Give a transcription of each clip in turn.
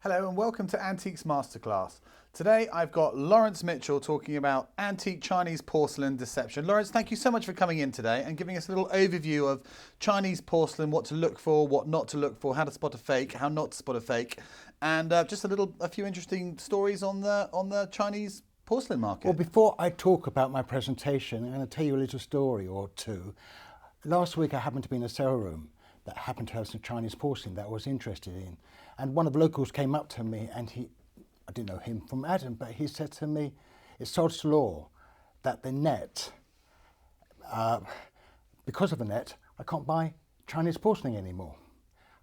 Hello and welcome to Antiques Masterclass. Today I've got Laurence Mitchell talking about antique Chinese porcelain deception. Laurence, thank you so much for coming in today and giving us a little overview of Chinese porcelain, what to look for, what not to look for, how to spot a fake, how not to spot a fake, and just a few interesting stories on the Chinese porcelain market. Well, before I talk about my presentation, I'm going to tell you a little story or two. Last week I happened to be in a sale room that happened to have some Chinese porcelain that I was interested in. And one of the locals came up to me and I didn't know him from Adam, but he said to me, it's sod's law that the net, because of the net, I can't buy Chinese porcelain anymore.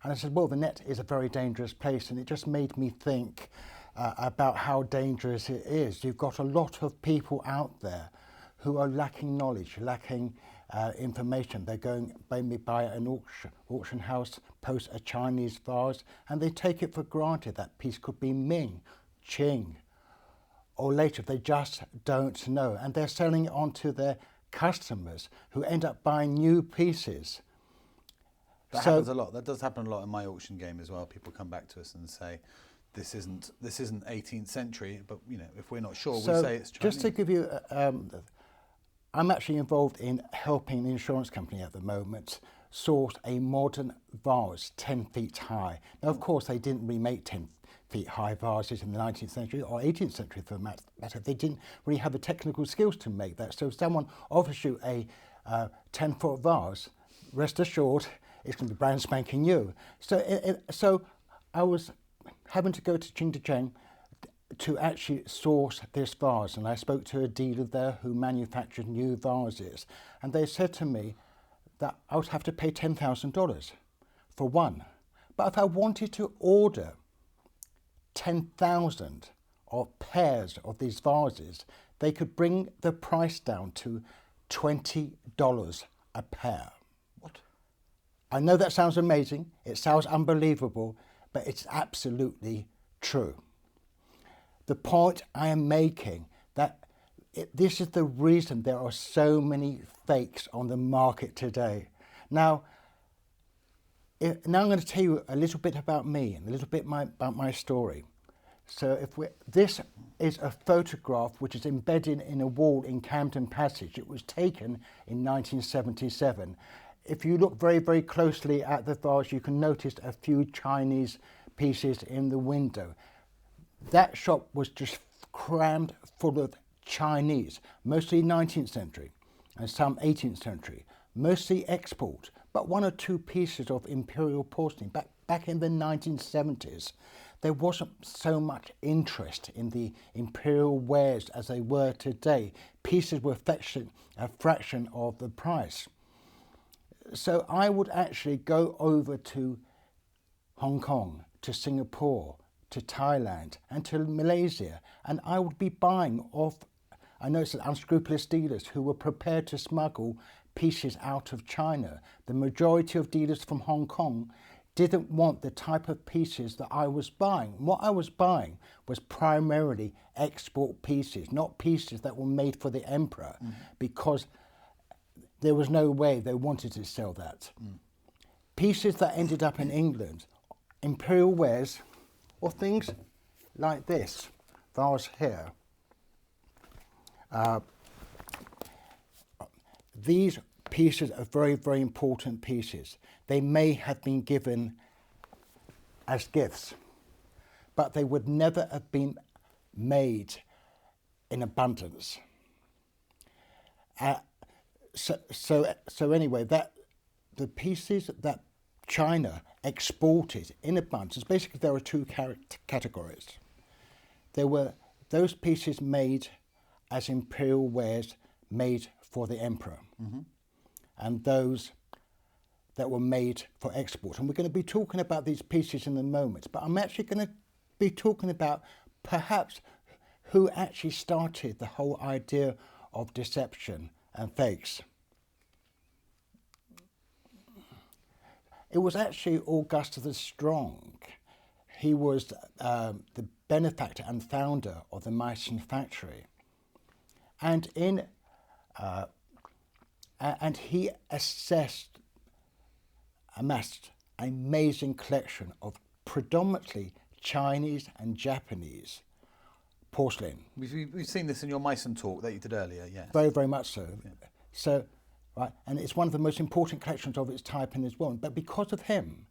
And I said, well, the net is a very dangerous place. And it just made me think about how dangerous it is. You've got a lot of people out there who are lacking knowledge, lacking information. They're going maybe by an auction house, post a Chinese vase, and they take it for granted that piece could be Ming, Qing, or later. They just don't know. And they're selling it on to their customers who end up buying new pieces. That happens a lot. That does happen a lot in my auction game as well. People come back to us and say, this isn't 18th century, but you know, if we're not sure, we say it's Chinese. Just to give you, I'm actually involved in helping the insurance company at the moment source a modern vase 10 feet high. Now, of course, they didn't remake 10 feet high vases in the 19th century or 18th century for that matter. They didn't really have the technical skills to make that. So if someone offers you a 10-foot vase, rest assured, it's going to be brand spanking new. So I was having to go to Chengdu to actually source this vase, and I spoke to a dealer there who manufactured new vases, and they said to me that I would have to pay $10,000 for one. But if I wanted to order 10,000 of pairs of these vases, they could bring the price down to $20 a pair. What? I know that sounds amazing, it sounds unbelievable, but it's absolutely true. The point I am making, that this is the reason there are so many fakes on the market today. Now I'm going to tell you a little bit about me and a little bit about my story. So this is a photograph which is embedded in a wall in Camden Passage. It was taken in 1977. If you look very, very closely at the vase, you can notice a few Chinese pieces in the window. That shop was just crammed full of Chinese, mostly 19th century and some 18th century, mostly export, but one or two pieces of imperial porcelain. Back in the 1970s, there wasn't so much interest in the imperial wares as they were today. Pieces were a fraction of the price. So I would actually go over to Hong Kong, to Singapore, to Thailand and to Malaysia, and I would be buying off, I know it's unscrupulous dealers who were prepared to smuggle pieces out of China. The majority of dealers from Hong Kong didn't want the type of pieces that I was buying. What I was buying was primarily export pieces, not pieces that were made for the emperor, because there was no way they wanted to sell that. Pieces that ended up in England, imperial wares, or things like this vase here. These pieces are very, very important pieces. They may have been given as gifts, but they would never have been made in abundance. So anyway, the pieces that China exported in abundance, basically there are two categories. There were those pieces made as imperial wares made for the emperor, and those that were made for export. And we're going to be talking about these pieces in a moment, but I'm actually going to be talking about perhaps who actually started the whole idea of deception and fakes. It was actually Augustus the Strong. He was the benefactor and founder of the Meissen factory. And he amassed an amazing collection of predominantly Chinese and Japanese porcelain. We've seen this in your Meissen talk that you did earlier, yes. Very, very much so. Yeah. So, right, and it's one of the most important collections of its type in this world. But because of him,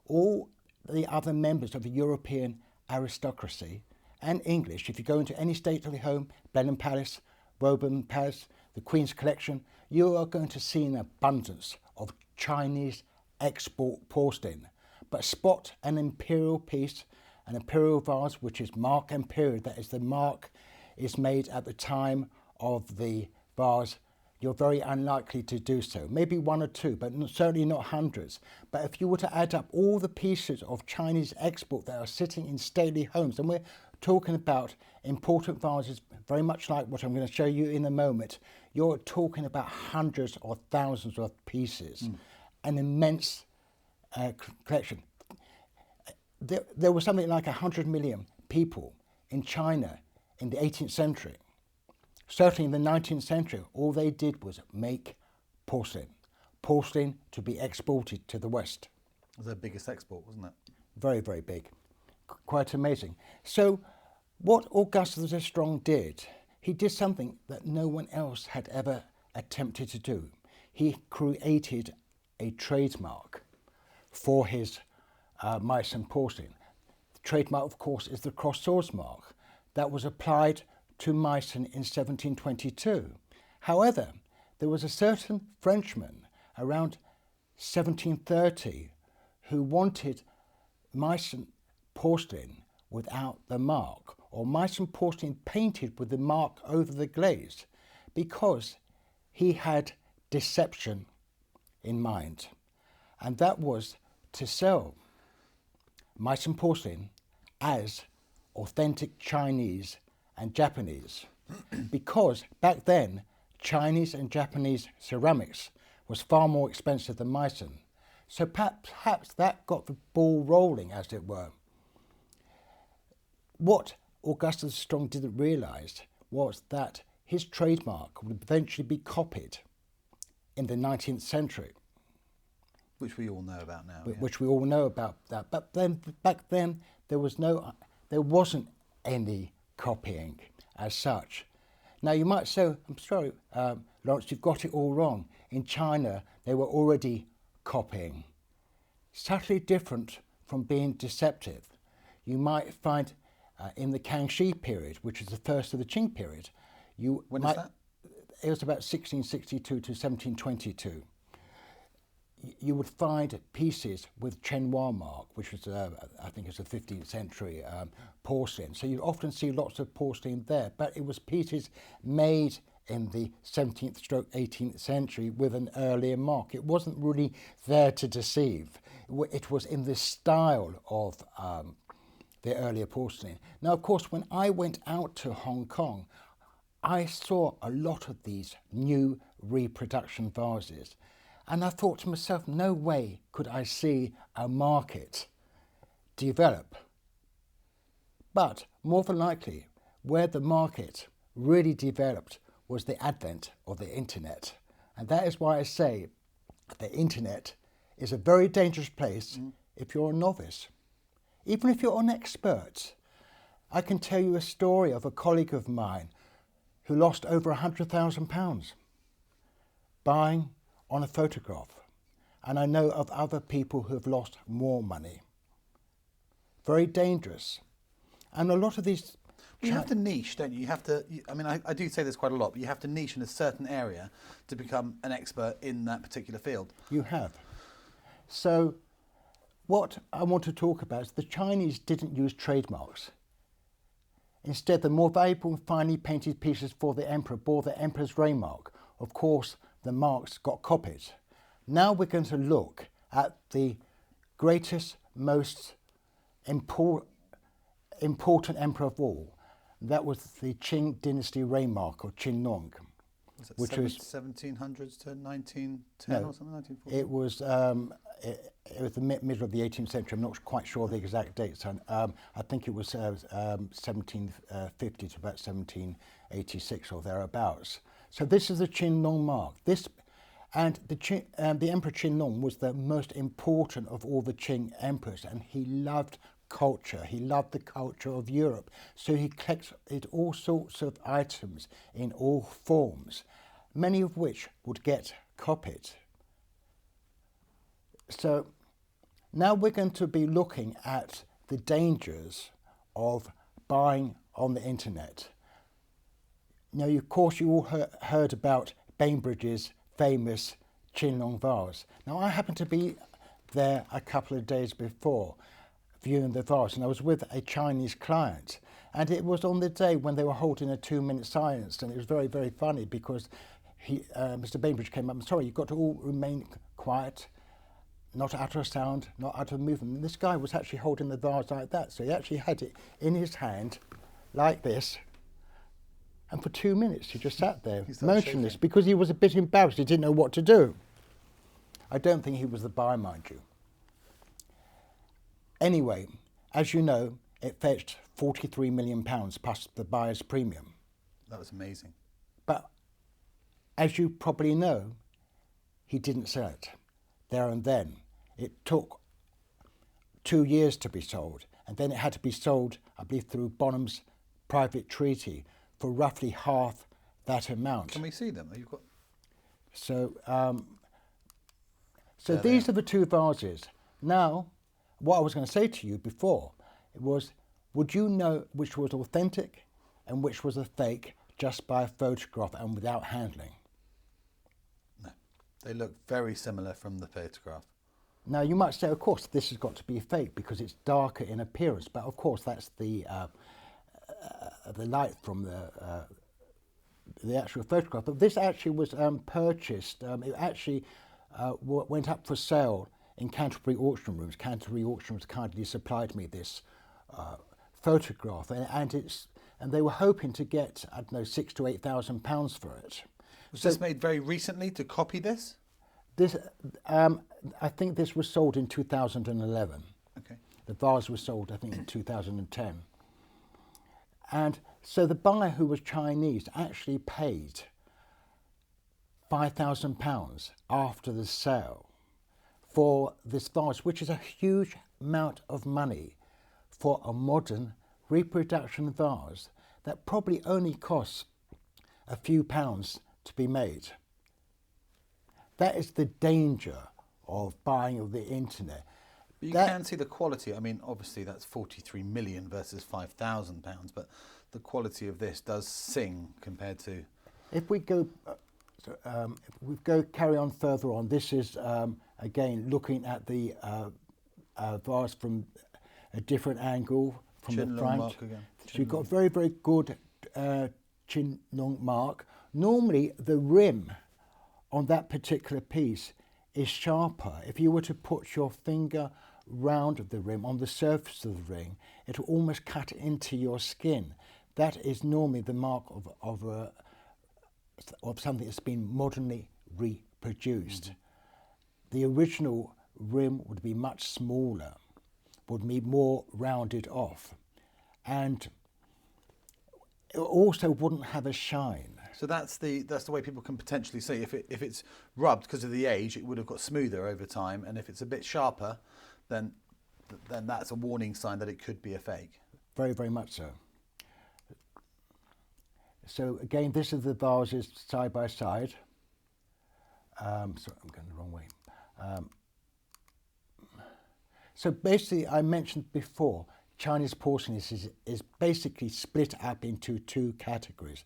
all the other members of the European aristocracy and English, if you go into any stately home, Blenheim Palace, Woburn Palace, the Queen's Collection, you are going to see an abundance of Chinese export porcelain. But spot an imperial piece, an imperial vase, which is mark imperial, that is the mark is made at the time of the vase, you're very unlikely to do so. Maybe one or two, but certainly not hundreds. But if you were to add up all the pieces of Chinese export that are sitting in stately homes, and we're talking about important vases, very much like what I'm going to show you in a moment, you're talking about hundreds or thousands of pieces, an immense collection. There was something like 100 million people in China in the 18th century. Certainly in the 19th century, all they did was make porcelain. Porcelain to be exported to the West. It was their biggest export, wasn't it? Very, very big. Quite amazing. So what Augustus the Strong did, he did something that no one else had ever attempted to do. He created a trademark for his Meissen porcelain. The trademark, of course, is the cross swords mark that was applied to Meissen in 1722. However, there was a certain Frenchman around 1730 who wanted Meissen porcelain without the mark, or Meissen porcelain painted with the mark over the glaze, because he had deception in mind, and that was to sell Meissen porcelain as authentic Chinese and Japanese, because back then Chinese and Japanese ceramics was far more expensive than Meissen. So perhaps that got the ball rolling, as it were. What Augustus Strong didn't realise was that his trademark would eventually be copied in the 19th century. Which we all know about now. Which we all know about that. But then back then there wasn't any copying as such. Now you might say, I'm sorry, Laurence, you've got it all wrong. In China they were already copying. Subtly different from being deceptive. You might find in the Kangxi period, which is the first of the Qing period, When is that? It was about 1662 to 1722. You would find pieces with chinois mark, which was, I think it's a 15th century porcelain. So you often see lots of porcelain there, but it was pieces made in the 17th/18th century with an earlier mark. It wasn't really there to deceive. It was in the style of the earlier porcelain. Now, of course, when I went out to Hong Kong, I saw a lot of these new reproduction vases. And I thought to myself, no way could I see a market develop. But more than likely, where the market really developed was the advent of the internet. And that is why I say the internet is a very dangerous place if you're a novice. Even if you're an expert. I can tell you a story of a colleague of mine who lost over £100,000 buying on a photograph, and I know of other people who have lost more money. Very dangerous. And a lot of these... You have to niche, don't you? You have to, I mean, I do say this quite a lot, but you have to niche in a certain area to become an expert in that particular field. You have. So what I want to talk about is the Chinese didn't use trademarks. Instead, the more valuable and finely painted pieces for the emperor bore the emperor's reign mark. Of course, the marks got copied. Now we're going to look at the greatest, most important emperor of all. That was the Qing dynasty reign mark, or Qin Nong. Was it 1700s to 1910 or something? 1940? It was the middle of the 18th century. I'm not quite sure the exact dates. I think it was 1750 to about 1786 or thereabouts. So this is the Qin Nong mark. The Emperor Qin Nong was the most important of all the Qing emperors, and he loved culture. He loved the culture of Europe. So he collected all sorts of items in all forms, many of which would get copied. So now we're going to be looking at the dangers of buying on the internet. Now, of course, you all heard about Bainbridge's famous Qinglong vase. Now, I happened to be there a couple of days before viewing the vase, and I was with a Chinese client, and it was on the day when they were holding a 2-minute silence, and it was very, very funny because Mr. Bainbridge came up and, sorry, you've got to all remain quiet, not utter a sound, not utter a movement. And this guy was actually holding the vase like that, so he actually had it in his hand like this, and for 2 minutes he just sat there motionless because he was a bit embarrassed. He didn't know what to do. I don't think he was the buyer, mind you. Anyway, as you know, it fetched £43 million plus the buyer's premium. That was amazing. But as you probably know, he didn't sell it there and then. It took 2 years to be sold, and then it had to be sold, I believe, through Bonham's private treaty for roughly half that amount. Can we see them? You've got... So these are the two vases. Now, what I was going to say to you before was, would you know which was authentic and which was a fake just by a photograph and without handling? No, they look very similar from the photograph. Now, you might say, of course, this has got to be fake because it's darker in appearance, but of course that's the light from the actual photograph. But this actually was purchased. It actually went up for sale in Canterbury auction rooms. Canterbury auction rooms kindly supplied me this photograph, and they were hoping to get, I don't know, £6,000 to £8,000 for it. Was this made very recently to copy this? This, I think this was sold in 2011. Okay. The vase was sold, I think, in 2010. And so the buyer, who was Chinese, actually paid £5,000 after the sale for this vase, which is a huge amount of money for a modern reproduction vase that probably only costs a few pounds to be made. That is the danger of buying on the internet. But you can see the quality. I mean, obviously that's 43 million versus £5,000, but the quality of this does sing compared to... If we go carry on further on, this is again looking at the vase from a different angle from the front. Mark again. So you've got a very, very good Qinglong mark. Normally the rim on that particular piece is sharper. If you were to put your finger round the rim on the surface of the ring, it will almost cut into your skin. That is normally the mark of something that's been modernly reproduced. Mm-hmm. The original rim would be much smaller, would be more rounded off, and it also wouldn't have a shine. So that's the way people can potentially see if it's rubbed because of the age, it would have got smoother over time, and if it's a bit sharper, then that's a warning sign that it could be a fake. Very, very much so. So again, this is the vases side by side. Sorry, I'm going the wrong way. So basically, I mentioned before, Chinese porcelain is basically split up into two categories.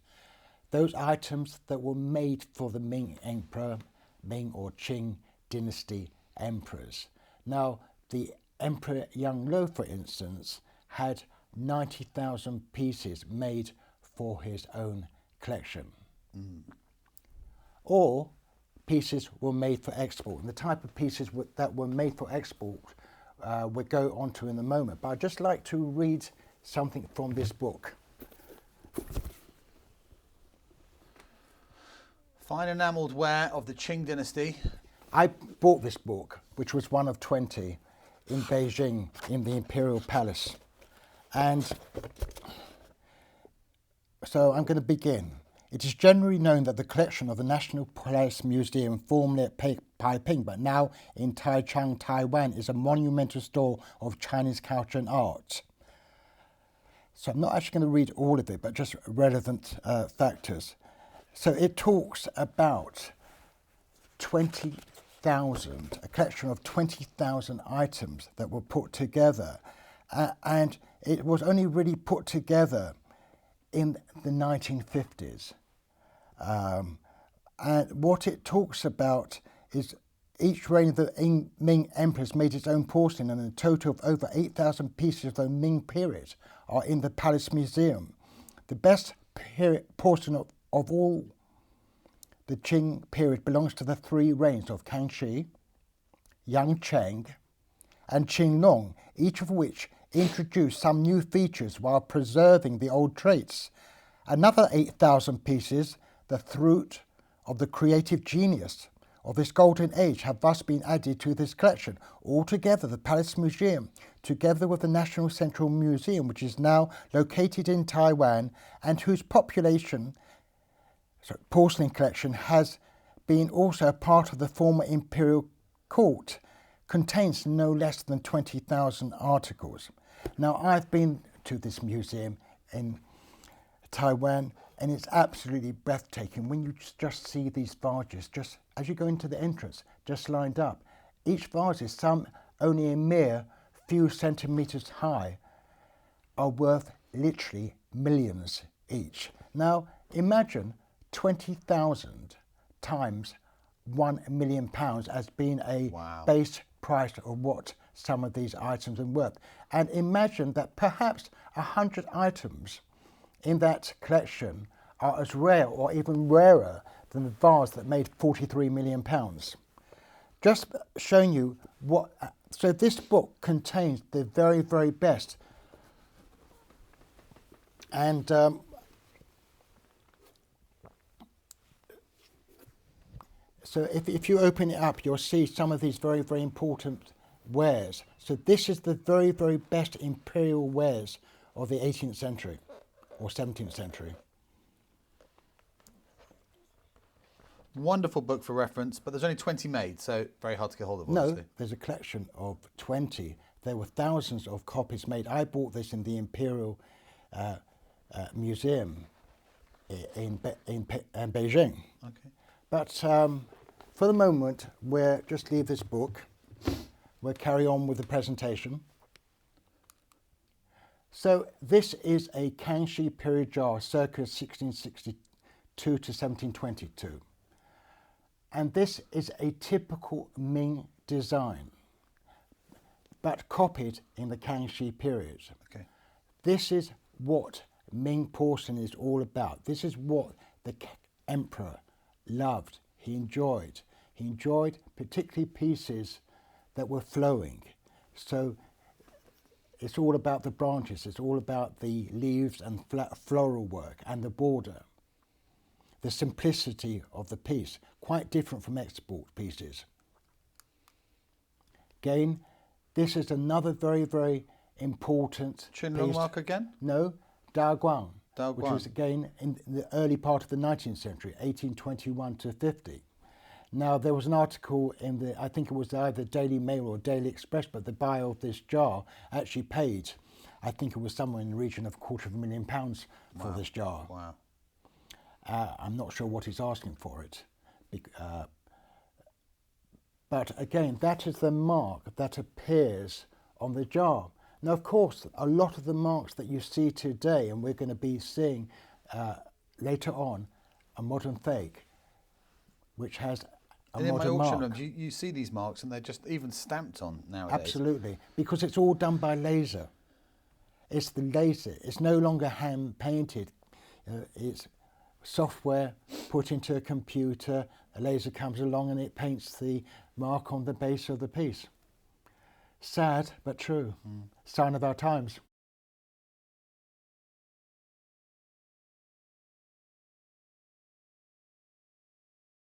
Those items that were made for the Ming Emperor, Ming or Qing dynasty emperors. Now, the Emperor Yongle, for instance, had 90,000 pieces made for his own collection. Mm. Or pieces were made for export. And the type of pieces that were made for export we'll go on to in a moment. But I'd just like to read something from this book. Fine enamelled ware of the Qing dynasty. I bought this book, which was one of 20, in Beijing, in the Imperial Palace. And so I'm going to begin. It is generally known that the collection of the National Palace Museum, formerly at Taiping, but now in Taichung, Taiwan, is a monumental store of Chinese culture and art. So I'm not actually going to read all of it, but just relevant factors. So it talks about 20,000, a collection of 20,000 items that were put together. And it was only really put together in the 1950s. And what it talks about is each reign of the Ming emperors made its own porcelain, and a total of over 8,000 pieces of the Ming period are in the Palace Museum. The best porcelain of all the Qing period belongs to the three reigns of Kangxi, Yangcheng, and Qinglong, each of which introduced some new features while preserving the old traits. Another 8,000 pieces, the fruit of the creative genius of this golden age, have thus been added to this collection. Altogether, the Palace Museum, together with the National Central Museum, which is now located in Taiwan and whose porcelain collection has been also a part of the former imperial court, contains no less than 20,000 articles. Now, I've been to this museum in Taiwan, and it's absolutely breathtaking when you just see these vases, just as you go into the entrance, just lined up. Each vase is some only a mere few centimetres high, are worth literally millions each. Now, imagine 20,000 times £1 million as being a base price of what some of these items are worth. And imagine that perhaps 100 items in that collection are as rare or even rarer than the vase that made £43 million. Just showing you what, so this book contains the very, very best. And so if you open it up, you'll see some of these very, very important wares. So this is the very, very best imperial wares of the 18th century or 17th century. Wonderful book for reference, but there's only 20 made, so very hard to get hold of. No, there's a collection of 20. There were thousands of copies made. I bought this in the Imperial Museum in Beijing. Okay. But for the moment, we'll just leave this book. We'll carry on with the presentation. So this is a Kangxi period jar, circa 1662 to 1722. And this is a typical Ming design, but copied in the Kangxi period. Okay. This is what Ming porcelain is all about. This is what the emperor loved, he enjoyed. He enjoyed particularly pieces that were flowing. So it's all about the branches, it's all about the leaves and floral work and the border. The simplicity of the piece, quite different from export pieces. Again, this is another very, very important Qinglong mark again? No, Daguang, Daguang, which was again in the early part of the 19th century, 1821 to 50. Now, there was an article in the, I think it was either Daily Mail or Daily Express, but the buyer of this jar actually paid, I think it was somewhere in the region of £250,000 for this jar. Wow. I'm not sure what he's asking for it. But again, that is the mark that appears on the jar. Now, of course, a lot of the marks that you see today, and we're going to be seeing later on, a modern fake, which has a and modern in my auction mark. rooms, you see these marks, and they're just even stamped on nowadays. Absolutely, because it's all done by laser. It's the laser. It's no longer hand painted. It's software put into a computer, a laser comes along and it paints the mark on the base of the piece. Sad, but true. Sign of our times.